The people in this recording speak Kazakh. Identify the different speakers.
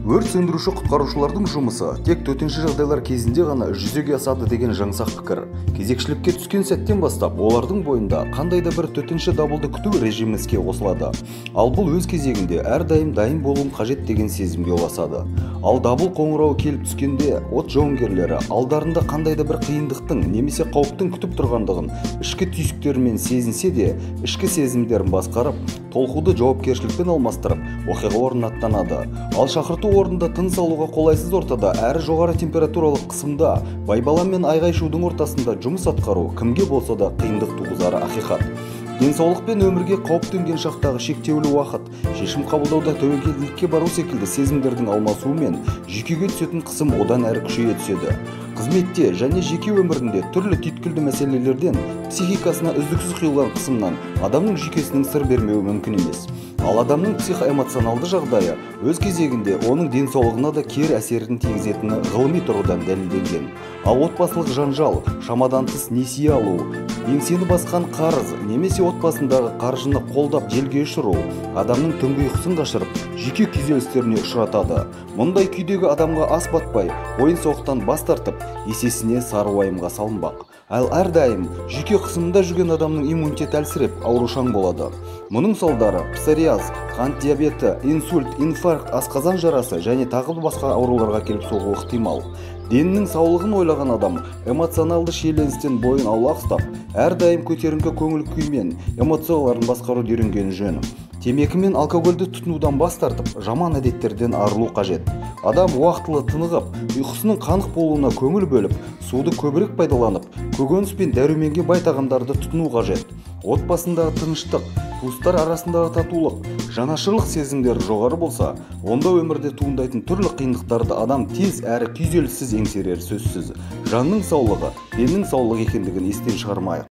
Speaker 1: Өрт сөндіруші құтқарушылардың жұмысы тек төтенше жағдайлар кезінде ғана жүзеге асады деген жаңсақ пікір. Кезекшілікке түскен сәттен бастап олардың бойында қандай да бір төтенше дабылды күту режимі іске қосылады. Ал бұл өз кезегінде әрдайым дайын болуың қажет деген сезімге ұласады. Ал дабыл қоңырауы келіп түскенде от жауынгерлері алдарында қандай да бір қиындықтың немесе қауіптің күтіп тұрғандығын ішкі түйсіктерімен сезінсе де, ішкі сезімдерін басқарып, толқуды жауапкершілікпен алмастырып, оқиға орнына аттанады. Ал шақырту орнында тыныс алуға қолайсыз ортада әрі жоғары температуралық қысымда байбалам мен айғай-шудың ортасында жұмыс атқару кімге болса да қиындық туғызары ақиқат. Денсаулық пен өмірге қауіп төнген шақтағы шектеулі уақыт, шешім қабылдауда тәуекелділікке бару секілді сезімдердің алмасуымен жүйкеге түсетін қысым одан әрі күшейе түседі. Қызметте және жеке өмірінде түрлі түйткілді мәселелерден, психикасына үздіксіз құйылған қысымнан адамның жүйкесінің сыр бермеуі мүмкін емес. Ал адамның психоэмоционалды жағдайы өз кезегінде оның денсаулығына да кері әсерін тигізетіні ғылыми тұрғыдан дәлелденген. Ал отбасылық жанжал, шамадан тыс несие алу, еңсені басқан қарыз немесе отбасындағы қаржыны қолдап желге ұшыру адамның түнгі ұйқысын қашырып, жүйке күйзелістеріне ұшыратады. Мұндай күйдегі адамға ас батпай, ойын-сауықтан бас тартып, есесіне сары уайымға салынбақ. Ал әрдайым жүйке қысымында жүрген адамның иммунитеті әлсіреп, аурушаң болады. Мұның салдары псориаз, қант диабеті, инсульт, инфаркт, асқазан жарасы және тағы басқа ауруларға келіп соғуы ықтимал. Денінің саулығын ойлаған адам эмоционалды шиеленістен бойын аулақ ұстап, әрдайым көтеріңкі көңіл күймен эмоцияларын басқаруды үйренгені жөн. Темекі мен алкогольді тұтынудан бас тартып, жаман әдеттерден арылу қажет. Адам уақытылы тынығып, ұйқысының қанық болуына көңіл бөліп, суды көбірек пайдаланып, көкөніс пен дәруменге бай тағамдарды тұтыну қажет. Отбасындағы тыныштық, туыстар арасындағы татулық, жанашырлық сезімдері жоғары болса, онда өмірде туындайтын түрлі қиындықтарды адам тез әрі күйзеліссіз еңсерер сөзсіз. Жанның саулығы, деннің саулығы екендігін естен шығармайық.